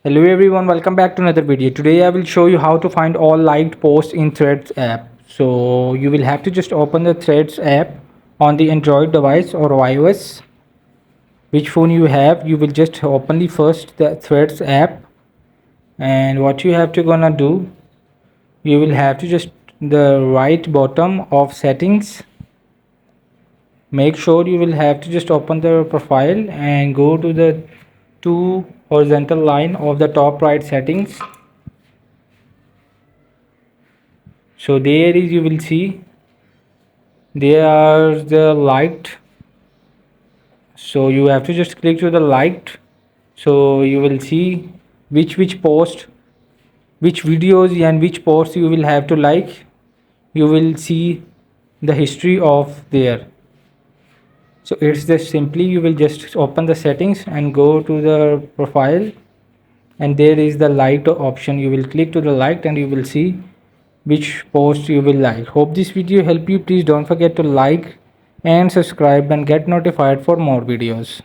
Hello everyone, welcome back to another video. Today I will show you how to find all liked posts in Threads app. So you will have to just open the Threads app on the Android device or iOS. Which phone you have, you will just open the first the Threads app, and what you have to gonna do, you will have to just the right bottom of settings. Make sure you will have to just open the profile and go to the two horizontal line of the top right settings. So there is, you will see there are the liked, so you have to just click to the liked. So you will see which post, which videos and which posts you will have to like. You will see the history of there. So it's just simply you will just open the settings and go to the profile, and there is the liked option. You will click to the liked and you will see which post you will like. Hope this video help you. Please don't forget to like and subscribe and get notified for more videos.